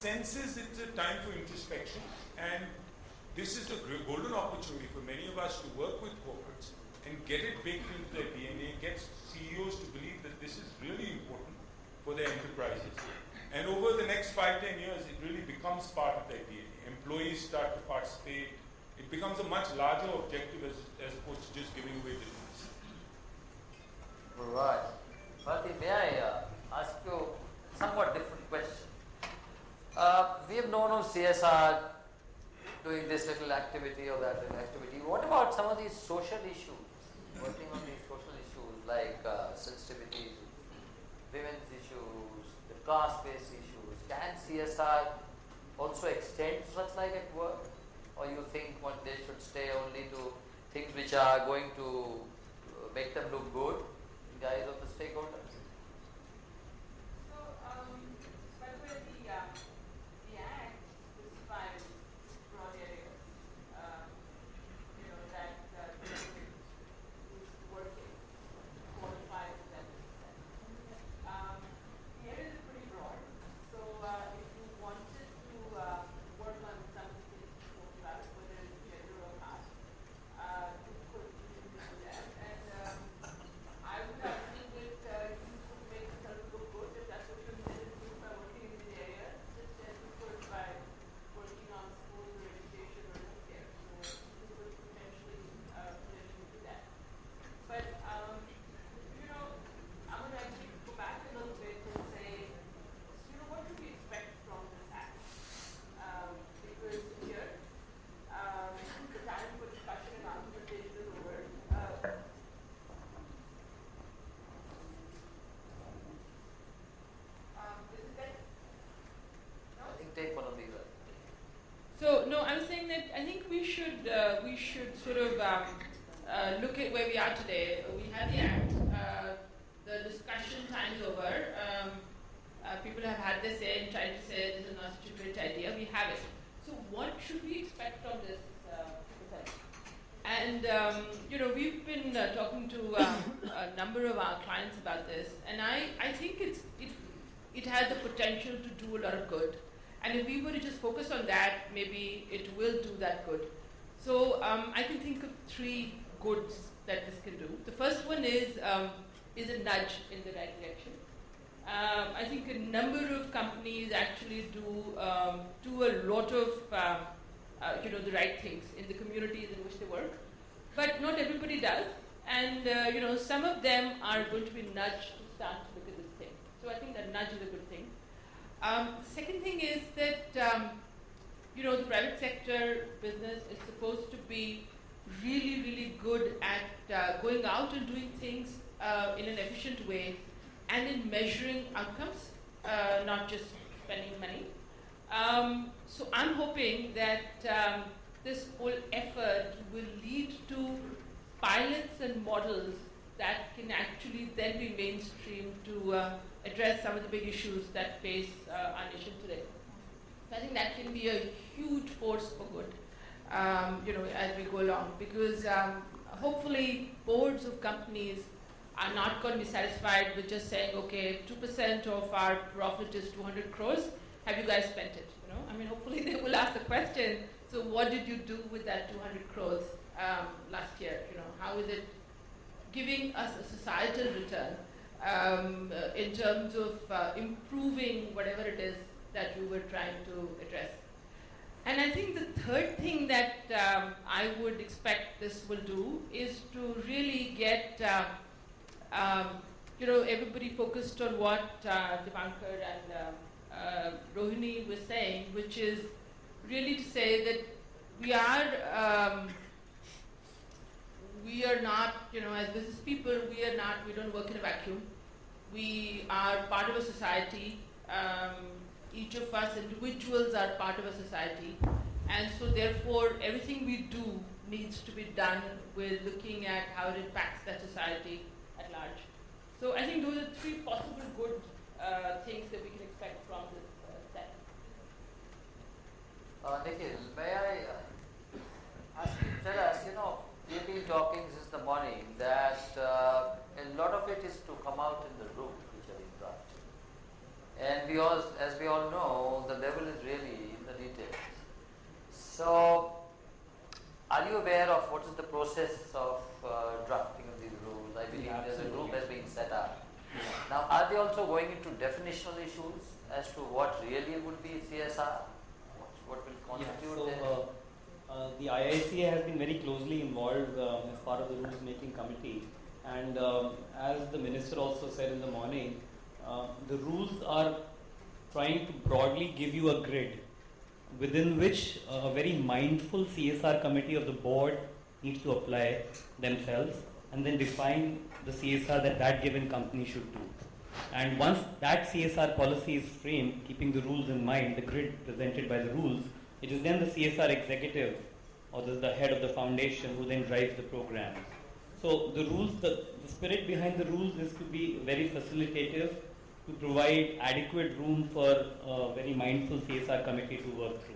senses it's a time for introspection, and this is a golden opportunity for many of us to work with corporates and get it baked into their DNA, get CEOs to believe that this is really important for their enterprises. And over the next 5-10 years, it really becomes part of their DNA. Employees start to participate. It becomes a much larger objective as opposed to just giving away business. Right. Bharti, may I ask you a somewhat different question? We have known of CSR doing this little activity or that little activity. What about some of these social issues? Working on these social issues like sensitivity, women's issues, the caste-based issues. Can CSR also extend to such like at work? Or you think one day should stay only to things which are going to make them look good in the eyes of the stakeholders? So, by the way, the Act specifies broad areas, that who's working qualifies as that. The areas are pretty broad. So, if you wanted to work on something about it, whether it's gender or caste, you could do that. And I would argue that you could make yourself look good if that's what you're intended to do by working in these areas, just as you could by working on schools or education or healthcare. So you could potentially do that. But I'm going to actually go back a little bit and say, what should we expect from this act? Because here, the time for discussion and argumentation is over. I think take one of these. So no, I'm saying that I think we should sort of look at where we are today. We have the act. The discussion time is over. People have had their say and tried to say this is not such a great idea. We have it. So what should we expect from this? And we've been talking to a number of our clients about this, and I think it has the potential to do a lot of good. And if we were to just focus on that, maybe it will do that good. So I can think of 3 goods that this can do. The first one is a nudge in the right direction. I think a number of companies actually do a lot of the right things in the communities in which they work, but not everybody does. And some of them are going to be nudged to start to look at this thing. So I think that nudge is a good thing. Second thing is that the private sector business is supposed to be really, really good at going out and doing things in an efficient way and in measuring outcomes, not just spending money. So I'm hoping that this whole effort will lead to pilots and models that can actually then be mainstream to address some of the big issues that face our nation today. So I think that can be a huge force for good, as we go along, because hopefully boards of companies are not going to be satisfied with just saying, okay, 2% of our profit is 200 crores. Have you guys spent it? Hopefully they will ask the question. So what did you do with that 200 crores last year? How is it giving us a societal return in terms of improving whatever it is that you were trying to address? And I think the third thing that I would expect this will do is to really get everybody focused on what Dipankar and Rohini was saying, which is really to say that we are not, as business people, we don't work in a vacuum. We are part of a society. Each of us individuals are part of a society. And so therefore, everything we do needs to be done with looking at how it impacts that society at large. So I think those are 3 possible good things that we can expect from this set. Nikhil, may I ask you, tell us, we've been talking since the morning that a lot of it is to come out in the room which have been drafted. And we as we all know, the devil is really in the details. So, are you aware of what is the process of drafting of these rules? I believe there's a group has been set up. Now, are they also going into definitional issues as to what really would be CSR? What will constitute it? The IICA has been very closely involved as part of the rules making committee, and as the minister also said in the morning, the rules are trying to broadly give you a grid within which a very mindful CSR committee of the board needs to apply themselves and then define the CSR that that given company should do. And once that CSR policy is framed, keeping the rules in mind, the grid presented by the rules, it is then the CSR executive or the head of the foundation who then drives the programs. So the rules, the spirit behind the rules is to be very facilitative, to provide adequate room for a very mindful CSR committee to work through.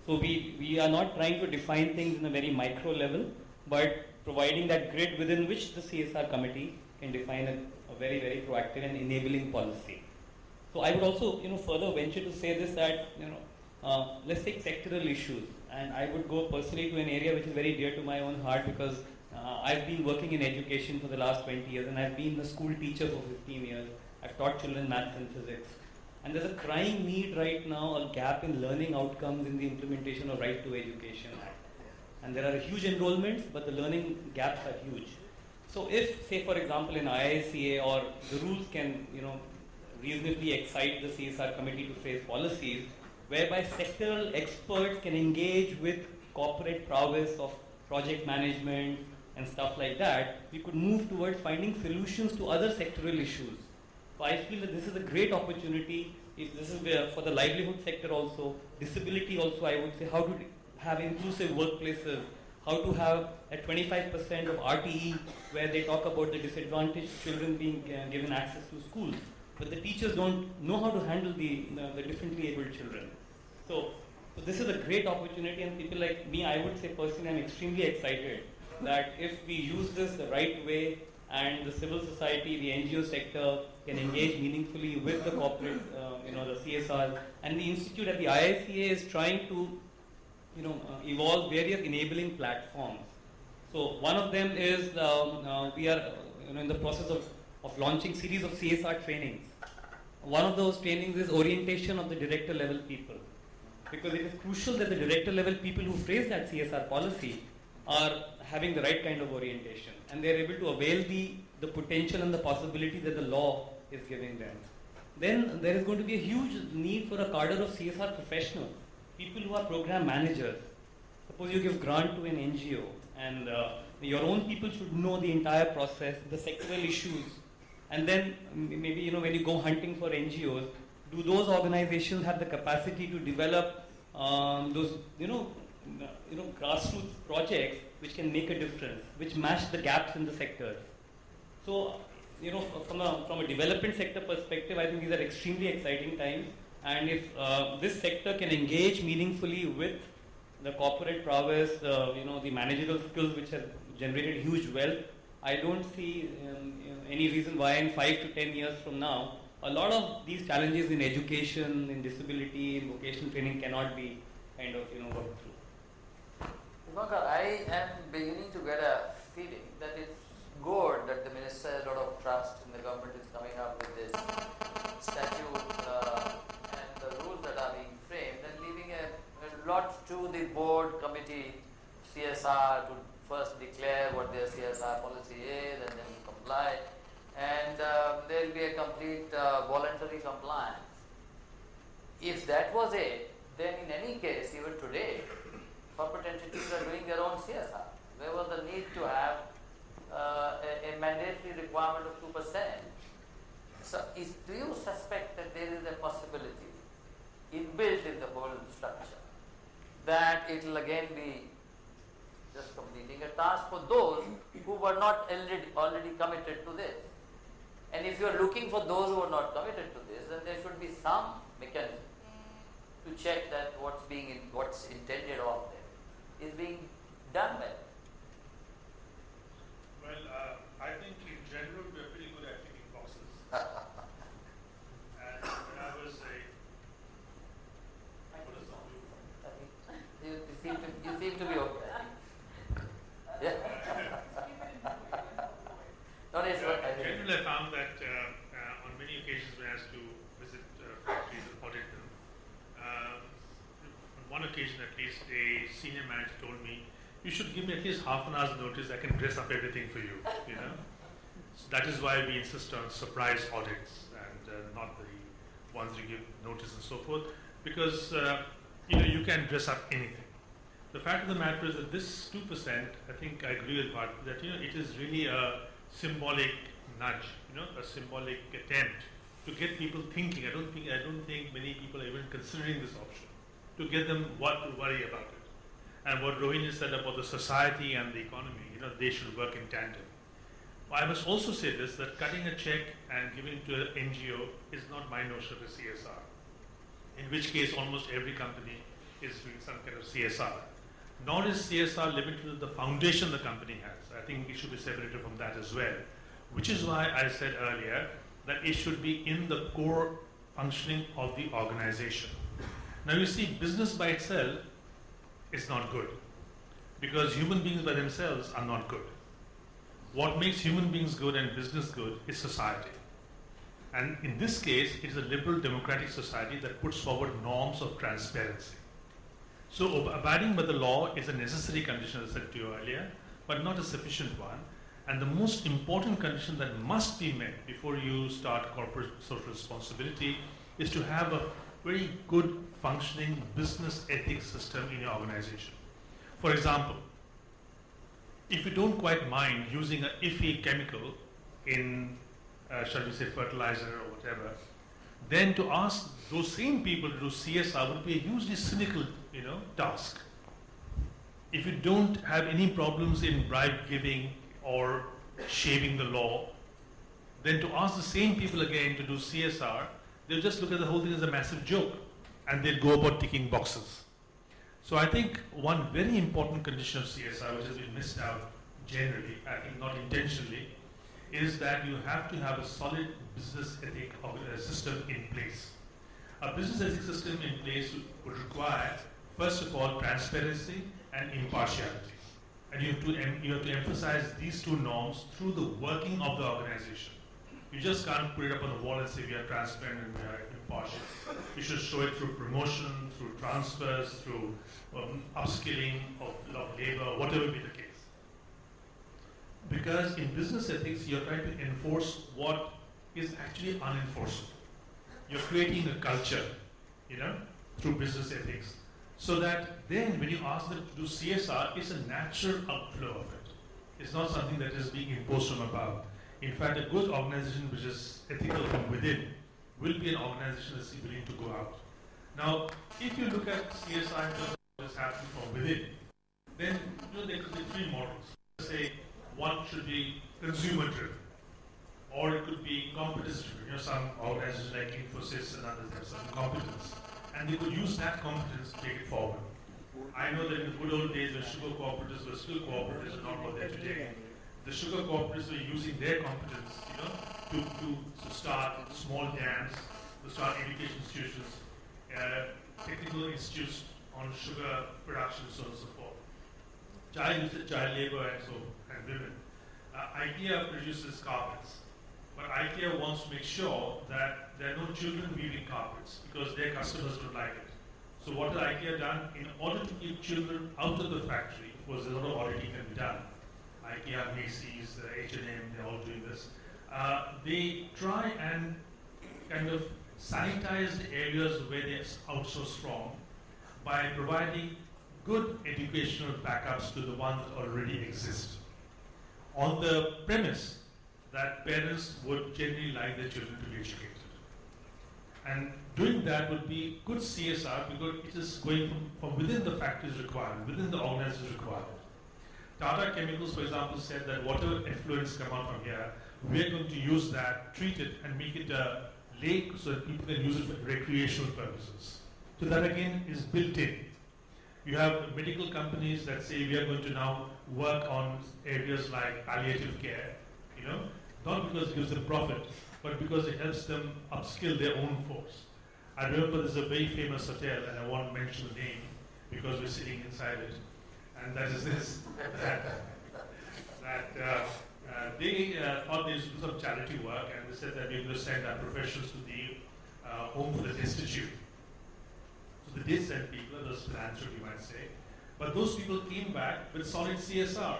So we are not trying to define things in a very micro level, but providing that grid within which the CSR committee can define a very, very proactive and enabling policy. So I would also, further venture to say this that, let's take sectoral issues, and I would go personally to an area which is very dear to my own heart because I've been working in education for the last 20 years and I've been a school teacher for 15 years. I've taught children maths and physics. And there's a crying need right now, a gap in learning outcomes in the implementation of Right to Education Act. And there are huge enrollments, but the learning gaps are huge. So if, say for example, in IICA or the rules can, reasonably excite the CSR committee to face policies, whereby sectoral experts can engage with corporate prowess of project management and stuff like that, we could move towards finding solutions to other sectoral issues. So I feel that this is a great opportunity. If this is for the livelihood sector also, disability also, I would say how to have inclusive workplaces, how to have at 25% of RTE where they talk about the disadvantaged children being given access to schools. But the teachers don't know how to handle the differently abled children. So this is a great opportunity, and people like me, I would say personally, I'm extremely excited that if we use this the right way and the civil society, the NGO sector can engage meaningfully with the corporate, the CSR, and the institute at the IICA is trying to, evolve various enabling platforms. So one of them is we are, in the process of launching series of CSR trainings. One of those trainings is orientation of the director level people, because it is crucial that the director level people who phrase that CSR policy are having the right kind of orientation and they are able to avail the potential and the possibility that the law is giving them. Then there is going to be a huge need for a cadre of CSR professionals, people who are program managers. Suppose you give grant to an NGO and your own people should know the entire process, the sectoral issues, and then maybe when you go hunting for NGOs, do those organizations have the capacity to develop those grassroots projects which can make a difference, which match the gaps in the sectors? So from a development sector perspective, I think these are extremely exciting times, and if this sector can engage meaningfully with the corporate prowess, the managerial skills which have generated huge wealth, I don't see any reason why in 5 to 10 years from now, a lot of these challenges in education, in disability, in vocational training cannot be kind of worked through. Divankar, I am beginning to get a feeling that it's good that the minister has a lot of trust in the government is coming up with this statute and the rules that are being framed and leaving a lot to the board committee CSR to first declare what their CSR policy is and then comply, and there will be a complete voluntary compliance. If that was it, then in any case, even today, corporate entities are doing their own CSR. There was the need to have a mandatory requirement of 2%. So do you suspect that there is a possibility inbuilt in the whole structure that it will again be just completing a task for those who were not already committed to this? And if you are looking for those who are not committed to this, then there should be some mechanism to check that what's intended of them is being done well. Well, I think in general we are pretty good at ticking boxes. And when I was a occasion at least, a senior manager told me, you should give me at least half an hour's notice, I can dress up everything for you, you know. So that is why we insist on surprise audits and not the ones you give notice and so forth, because you know, you can dress up anything. The fact of the matter is that this 2%, I think I agree with Bart, that, you know, it is really a symbolic nudge, you know, a symbolic attempt to get people thinking. I don't think many people are even considering this option, to get them what to worry about it. And what Rohini said about the society and the economy, you know, they should work in tandem. I must also say this, that cutting a check and giving to an NGO is not my notion of a CSR, in which case almost every company is doing some kind of CSR. Nor is CSR limited to the foundation the company has. I think it should be separated from that as well, which is why I said earlier that it should be in the core functioning of the organization. Now you see, business by itself is not good, because human beings by themselves are not good. What makes human beings good and business good is society. And in this case, it is a liberal democratic society that puts forward norms of transparency. So abiding by the law is a necessary condition, as I said to you earlier, but not a sufficient one. And the most important condition that must be met before you start corporate social responsibility is to have a very good functioning business ethics system in your organization. For example, if you don't quite mind using an iffy chemical in, shall we say, fertilizer or whatever, then to ask those same people to do CSR would be a hugely cynical, you know, task. If you don't have any problems in bribe giving or shaving the law, then to ask the same people again to do CSR, they'll just look at the whole thing as a massive joke, and they'll go about ticking boxes. So I think one very important condition of CSR, which has been missed out generally, I think not intentionally, is that you have to have a solid business ethic system in place. A business ethic system in place would require, first of all, transparency and impartiality. And you have to emphasize these two norms through the working of the organization. You just can't put it up on the wall and say we are transparent and we are impartial. You should show it through promotion, through transfers, through upskilling of labor, whatever be the case. Because in business ethics, you're trying to enforce what is actually unenforceable. You're creating a culture, you know, through business ethics, so that then when you ask them to do CSR, it's a natural outflow of it. It's not something that is being imposed from above. In fact, a good organization which is ethical from within will be an organization that's willing to go out. Now, if you look at CSR in terms of what is happening from within, then you know, there could be three models. Let's say one should be consumer-driven, or it could be competence-driven. You know, some organizations like Infosys and others have some competence, and they could use that competence to take it forward. I know that in the good old days when sugar cooperatives were still cooperatives and not what they're today, the sugar cooperatives were using their competence, you know, to start small dams, to start education institutions, technical institutes on sugar production, so on and so forth. Child labor and women. IKEA produces carpets, but IKEA wants to make sure that there are no children weaving carpets because their customers don't like it. So what has IKEA done? In order to keep children out of the factory, because a lot of auditing can be done, IKEA, Macy's, H&M, they're all doing this. They try and kind of sanitize the areas where they're out so strong by providing good educational backups to the ones that already exist, on the premise that parents would generally like their children to be educated. And doing that would be good CSR because it is going from within the factory's requirement, within the organization's requirement. Tata Chemicals, for example, said that whatever effluents come out from here, we're going to use that, treat it, and make it a lake so that people can use it for recreational purposes. So that again is built in. You have medical companies that say we are going to now work on areas like palliative care, you know, not because it gives them profit, but because it helps them upskill their own force. I remember there's a very famous hotel, and I won't mention the name because we're sitting inside it, and that is this, they thought they should do some charity work, and they said that we're going to send our professionals to the home for the destitute. So they did send people, those philanthropy you might say, but those people came back with solid CSR.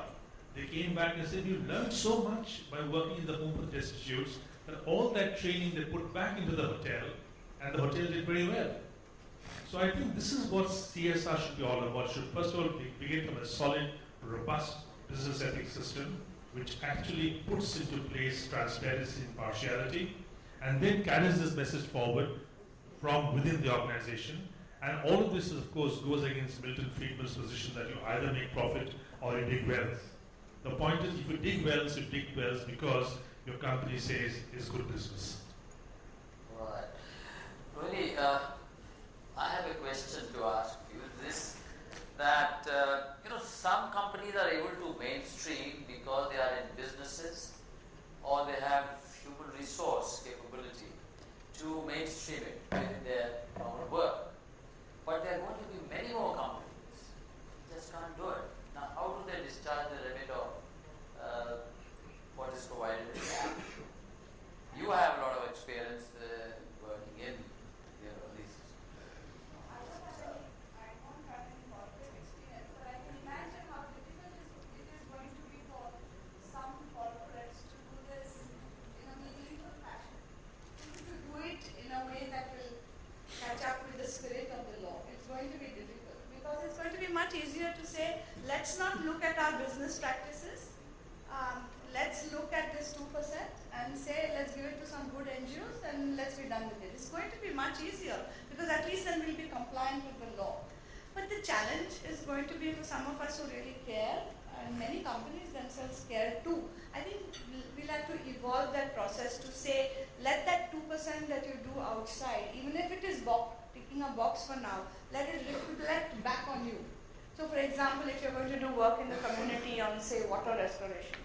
They came back and said, we learned so much by working in the Home Institutes that all that training they put back into the hotel, and the hotel did very well. So I think this is what CSR should be all about. Should first of all begin from a solid, robust business ethics system, which actually puts into place transparency and impartiality, and then carries this message forward from within the organization. And all of this, of course, goes against Milton Friedman's position that you either make profit or you dig wells. The point is, if you dig wells, you dig wells because your company says it's good business. Right. Really, I have a question to ask you. This, that some companies are able to mainstream because they are in businesses or they have human resource capability to mainstream it within their own work. But there are going to be many more companies who just can't do it. Now, how do they discharge the remit of what is provided in the app? You have a lot of experience working in these. I don't have any corporate experience, but I can imagine how difficult it is going to be for some corporates to do this in a meaningful fashion. To do it in a way that will catch up with the spirit of the law. It's going to be difficult because it's going to be much easier to say, let's not look at our business practices. Let's look at this 2% and say, let's give it to some good NGOs and let's be done with it. It's going to be much easier because at least then we'll be compliant with the law. But the challenge is going to be for some of us who really care, and many companies themselves care too. I think we'll have to evolve that process to say, let that 2% that you do outside, even if it is ticking a box for now, let it reflect back on you. So for example, if you're going to do work in the community on, say, water restoration,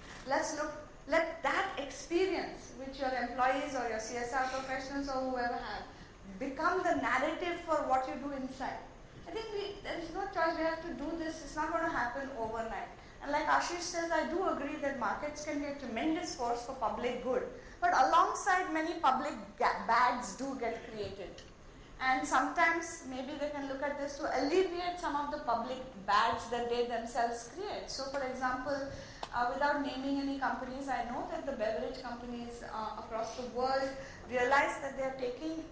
let that experience which your employees or your CSR professionals or whoever have become the narrative for what you do inside. I think there is no choice, we have to do this, it's not going to happen overnight. And like Ashish says, I do agree that markets can be a tremendous force for public good, but alongside many public bads do get created. And sometimes maybe they can look at this to alleviate some of the public bads that they themselves create. So for example, without naming any companies, I know that the beverage companies across the world realize that they are taking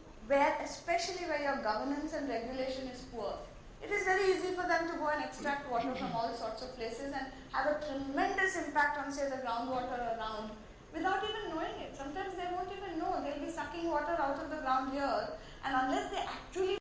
especially where your governance and regulation is poor. It is very easy for them to go and extract water from all sorts of places and have a tremendous impact on, say, the groundwater around without even knowing it. Sometimes they won't even know. They'll be sucking water out of the ground here, and unless they actually